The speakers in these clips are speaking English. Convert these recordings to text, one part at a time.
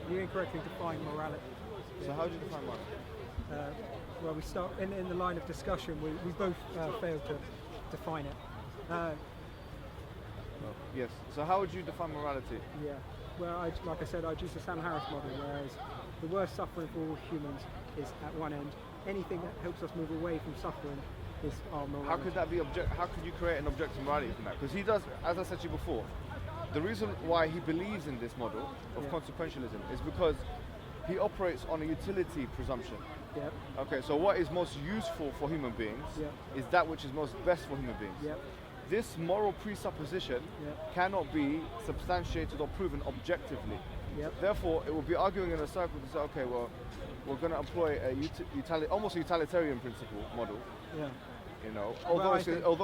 You incorrectly define morality. So how do you define morality? Well, we start in the line of discussion. We both failed to define it. Yes. So how would you define morality? Yeah. Well, like I said, I'd use the Sam Harris model, whereas the worst suffering for all humans is at one end. Anything that helps us move away from suffering is our morality. How could that be How could you create an objective morality from that? Because he does, as I said to you before, the reason why he believes in this model of consequentialism is because he operates on a utility presumption. Yep. Okay, so what is most useful for human beings is that which is most best for human beings. Yep. This moral presupposition cannot be substantiated or proven objectively. Yep. Therefore, it will be arguing in a circle to say, okay, well, we're going to employ a almost a utilitarian principle model. Yeah. You know, although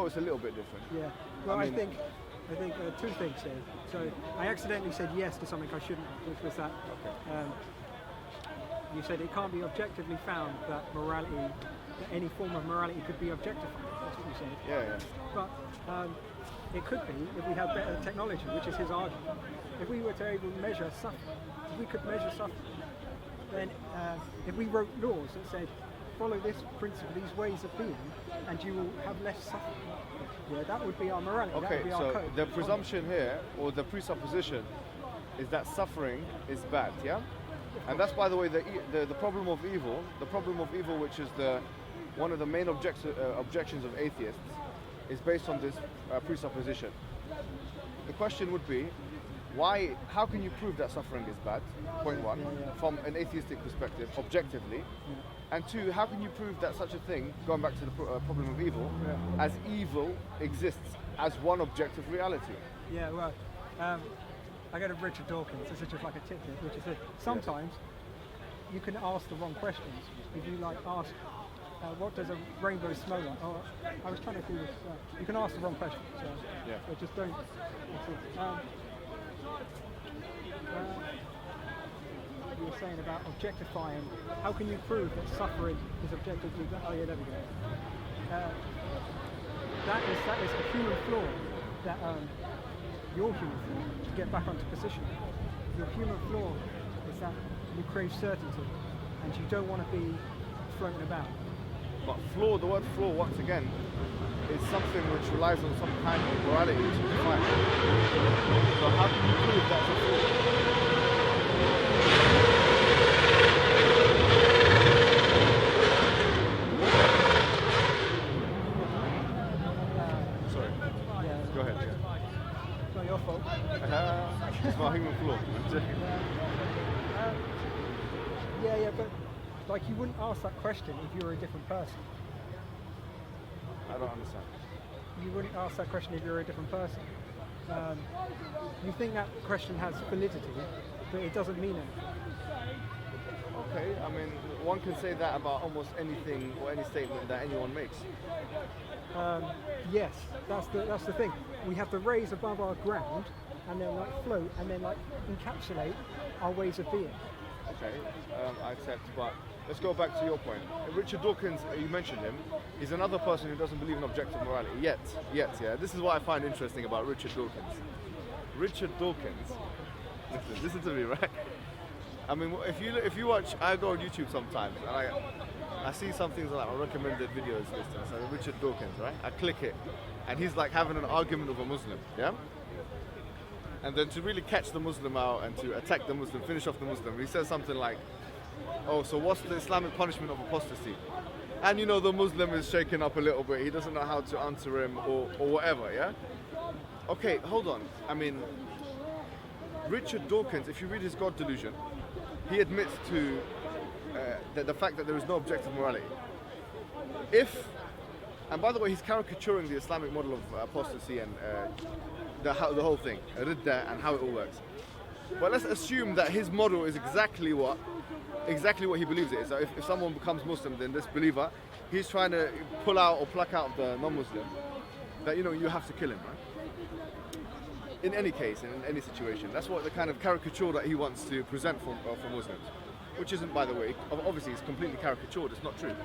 it's a little bit different. Yeah. Well, I think two things here. So I accidentally said yes to something I shouldn't, which was that. Okay. You said it can't be objectively found that morality, that any form of morality could be objectified. That's what you said. Yeah. But it could be if we had better technology, which is his argument. If we were to able to measure suffering, if we could measure suffering, then if we wrote laws that said, follow this principle, these ways of being, and you will have less suffering. Yeah, that would be our morality. Okay, that would be so our code. the presumption here, or the presupposition, is that suffering is bad, yeah? And that's, by the way, the problem of evil. The problem of evil, which is one of the main objections of atheists, is based on this presupposition. The question would be, how can you prove that suffering is bad? Point one, from an atheistic perspective, objectively. And two, how can you prove that such a thing, going back to the problem of evil, as evil exists as one objective reality? Yeah, well, I go to Richard Dawkins. This is just like a tidbit, which is that sometimes you can ask the wrong questions. If you ask, what does a rainbow smell like? Or I was trying to do this. You can ask the wrong question. So just don't. You were saying about objectifying. How can you prove that suffering is objectively? Oh yeah, there we go. That is a human flaw. That your human flaw, to get back onto position. Your human flaw is that you crave certainty, and you don't want to be floating about. But flaw, the word flaw, once again, is something which relies on some kind of morality to define. So how can you prove that's a flaw? Sorry. Go ahead. It's not your fault. It's my human flaw. But you wouldn't ask that question if you were a different person. I don't understand. You wouldn't ask that question if you were a different person. You think that question has validity, but it doesn't mean anything. Okay, I mean, one can say that about almost anything or any statement that anyone makes. Yes, that's the thing. We have to raise above our ground and then float and then encapsulate our ways of being. Okay, I accept, but let's go back to your point. Richard Dawkins, you mentioned him. He's another person who doesn't believe in objective morality. Yet, yeah. This is what I find interesting about Richard Dawkins. Richard Dawkins, listen to me, right? I mean, if you watch, I go on YouTube sometimes, and I see some things like my recommended videos list, and so Richard Dawkins, right? I click it, and he's having an argument with a Muslim, yeah? And then to really catch the Muslim out and to attack the Muslim, finish off the Muslim, he says something like, oh, so what's the Islamic punishment of apostasy? And the Muslim is shaking up a little bit, he doesn't know how to answer him or whatever, yeah? Okay, hold on. I mean, Richard Dawkins, if you read his God Delusion, he admits to the fact that there is no objective morality. And by the way, he's caricaturing the Islamic model of apostasy and the whole thing, ridda, and how it all works. But let's assume that his model is exactly what he believes it is. So if someone becomes Muslim, then this believer, he's trying to pull out or pluck out the non-Muslim, that you have to kill him, right? In any case, in any situation. That's what the kind of caricature that he wants to present for Muslims. Which isn't, by the way, obviously it's completely caricatured, it's not true.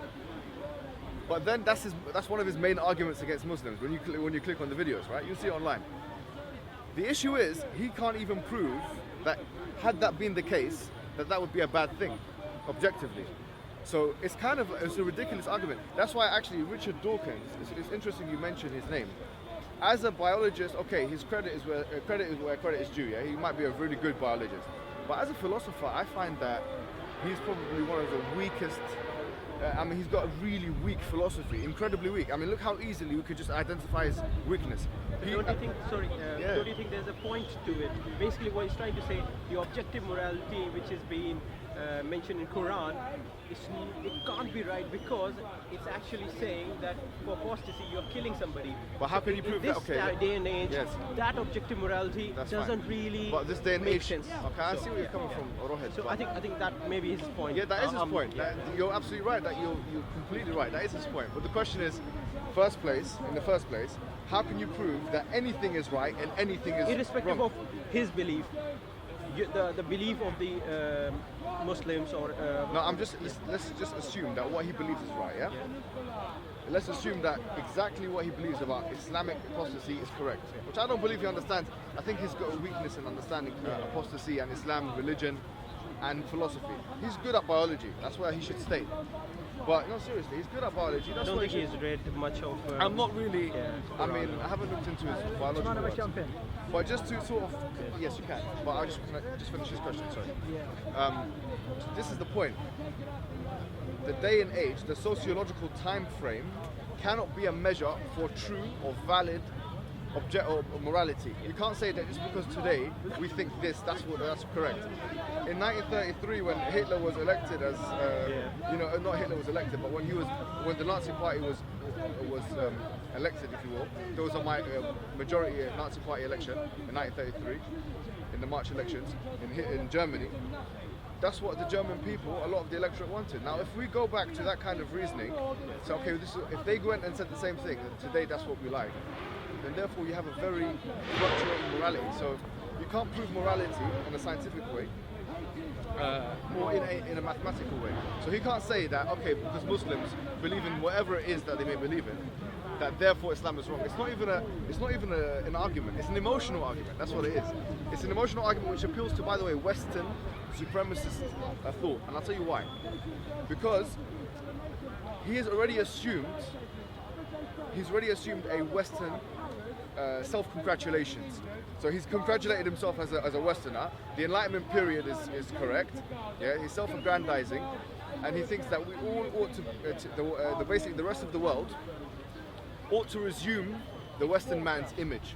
But then that's one of his main arguments against Muslims when you click on the videos, right? You'll see it online. The issue is, he can't even prove that, had that been the case, that would be a bad thing, objectively. So it's a ridiculous argument. That's why actually Richard Dawkins, it's interesting you mentioned his name. As a biologist, okay, his credit is where credit is due, yeah? He might be a really good biologist. But as a philosopher, I find that he's probably one of the weakest. He's got a really weak philosophy, incredibly weak. I mean, look how easily we could just identify his weakness. Don't you think there's a point to it? Basically, what he's trying to say, the objective morality which is being mentioned in Quran, it can't be right because it's actually saying that for apostasy you're killing somebody. But how can you prove that? Okay, this day and age, yes, that objective morality doesn't really but this day and make age, sense. Okay, I see where you're coming from, Rohit. So I think that maybe is his point. Yeah, that is his point. You're absolutely right. You're completely right. That is his point. But the question is, in the first place, how can you prove that anything is right and anything is irrespective wrong? of his belief? The belief of the Muslims or no, let's just assume that what he believes is right, yeah? Let's assume that exactly what he believes about Islamic apostasy is correct, which I don't believe he understands. I think he's got a weakness in understanding apostasy and Islam, religion and philosophy. He's good at biology, that's where he should stay. But no, seriously, he's good at biology. I don't think he's read much of. I'm not really. I mean, I haven't looked into his biological works. Jump in? But just to sort of, yes, you can. But I just finish this question. Sorry. Yeah. This is the point. The day and age, the sociological time frame, cannot be a measure for true or valid or morality. You can't say that just because today we think that's correct. In 1933, when Hitler was elected as, not Hitler was elected, but when the Nazi Party was elected, if you will, there was a majority Nazi Party election in 1933, in the March elections in Germany. That's what the German people, a lot of the electorate wanted. Now, if we go back to that kind of reasoning, so okay, if they went and said the same thing, that today that's what we like, then therefore you have a very fluctuating morality. So you can't prove morality in a scientific way or in a mathematical way. So he can't say that, okay, because Muslims believe in whatever it is that they may believe in, that therefore Islam is wrong. It's not even an argument. It's an emotional argument. That's what it is. It's an emotional argument which appeals to, by the way, Western supremacist thought. And I'll tell you why. Because he has already assumed a Western self-congratulations. So he's congratulated himself as a Westerner. The Enlightenment period is correct. Yeah, he's self-aggrandizing, and he thinks that we all ought to basically the rest of the world ought to resume the Western man's image.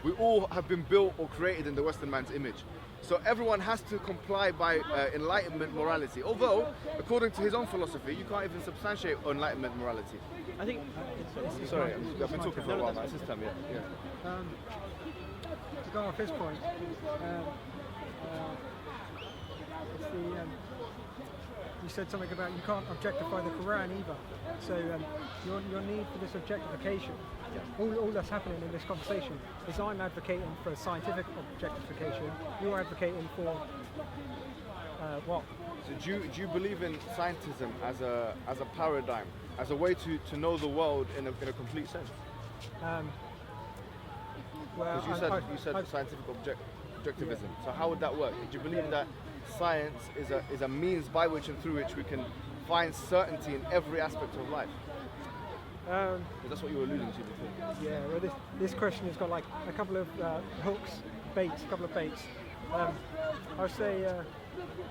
We all have been built or created in the Western man's image. So everyone has to comply by Enlightenment morality. Although, according to his own philosophy, you can't even substantiate Enlightenment morality. I think. Sorry, I've been talking for a while now. It's his time, yeah. To go off his point, you said something about you can't objectify the Quran either. So your need for this objectification, all that's happening in this conversation is I'm advocating for scientific objectification. You're advocating for what? So do you believe in scientism as a paradigm, as a way to know the world in a complete sense? Well, you said scientific objectivism. Yeah. So how would that work? Do you believe that science is a means by which and through which we can find certainty in every aspect of life? That's what you were alluding to before. Yeah. Well, this question has got like a couple of hooks, a couple of baits. I would say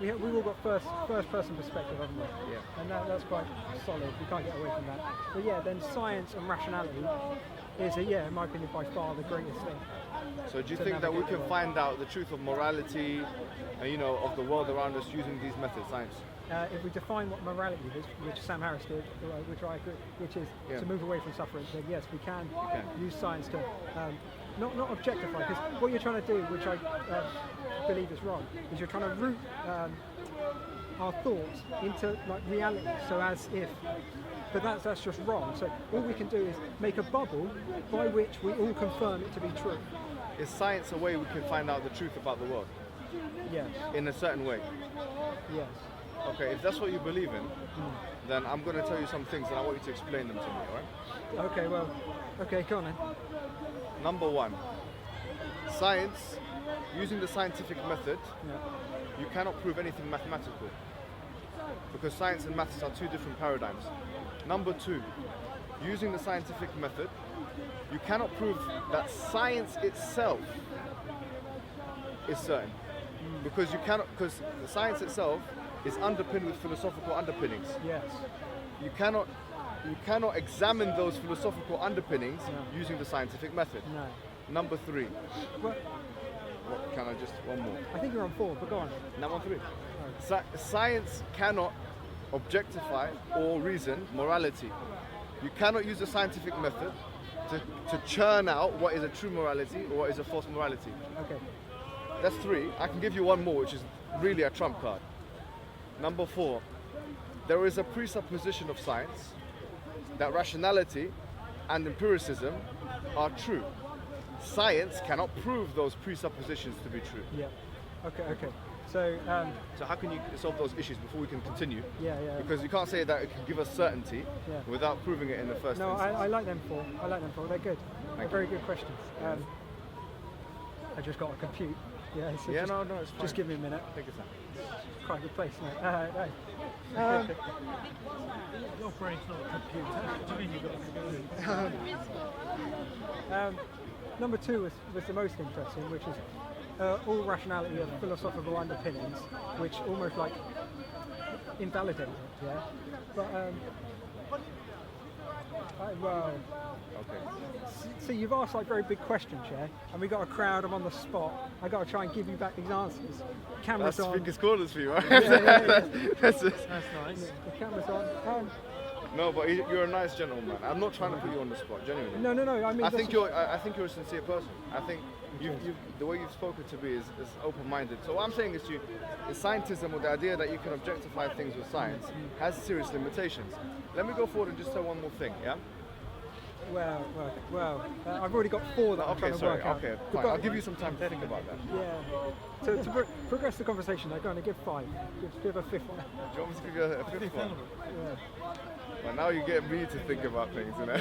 we all got first person perspective, haven't we? Yeah. And that's quite solid. We can't get away from that. But yeah, then science and rationality is, in my opinion, by far the greatest thing. So do you think that we can find out the truth of morality, of the world around us using these methods, science? If we define what morality is, which Sam Harris did, which I agree, which is to move away from suffering, then yes, we can use science to not objectify, because what you're trying to do, which I believe is wrong, is you're trying to root our thoughts into like reality, so as if. But that's just wrong. So all we can do is make a bubble by which we all confirm it to be true. Is science a way we can find out the truth about the world? Yes. In a certain way? Yes. Okay, if that's what you believe in, then I'm going to tell you some things and I want you to explain them to me, alright? Okay, go on then. Number one, science, using the scientific method, you cannot prove anything mathematical because science and maths are two different paradigms. Number two, using the scientific method, you cannot prove that science itself is certain because the science itself is underpinned with philosophical underpinnings. Yes. You cannot examine those philosophical underpinnings using the scientific method. No. Number three. Well, Can I just one more? I think you're on 4, but go on. Number three. Right. Science cannot objectify or reason morality. You cannot use the scientific method to churn out what is a true morality or what is a false morality. Okay. That's 3. I can give you one more, which is really a trump card. Number 4. There is a presupposition of science that rationality and empiricism are true. Science cannot prove those presuppositions to be true. Yeah. Okay. So, So how can you solve those issues before we can continue? yeah. Because you can't say that it can give us certainty without proving it in the first No, instance. I like them 4. They're good. They're very good questions. I just got to compute. Yeah, so Yeah, no, it's fine. just give me a minute. Take your time. Quite a good place, mate. No. Your brain's not a computer. What do you mean you've got a computer? Number 2 was the most interesting, which is all rationality of philosophical underpinnings, which almost like invalidate it, yeah? But, Okay. see, you've asked like very big questions, yeah? And we got a crowd, I'm on the spot, I got to try and give you back these answers. Cameras That's on. speaker's corners for you, right? Yeah. That's nice. The camera's on. No, but you're a nice gentleman. I'm not trying to put you on the spot, genuinely. No, I mean... I think you're a sincere person. I think the way you've spoken to me is open-minded. So what I'm saying is is scientism, or the idea that you can objectify things with science, has serious limitations. Let me go forward and just say one more thing, yeah? Well, I've already got 4 that I'm trying to work out. Okay, But fine. I'll give you some time to think about that. Yeah. To progress the conversation, I'm going to give 5. Give a 5th one. Do you want me to give you a fifth one? Yeah. Well, now you get me to think about things, you know?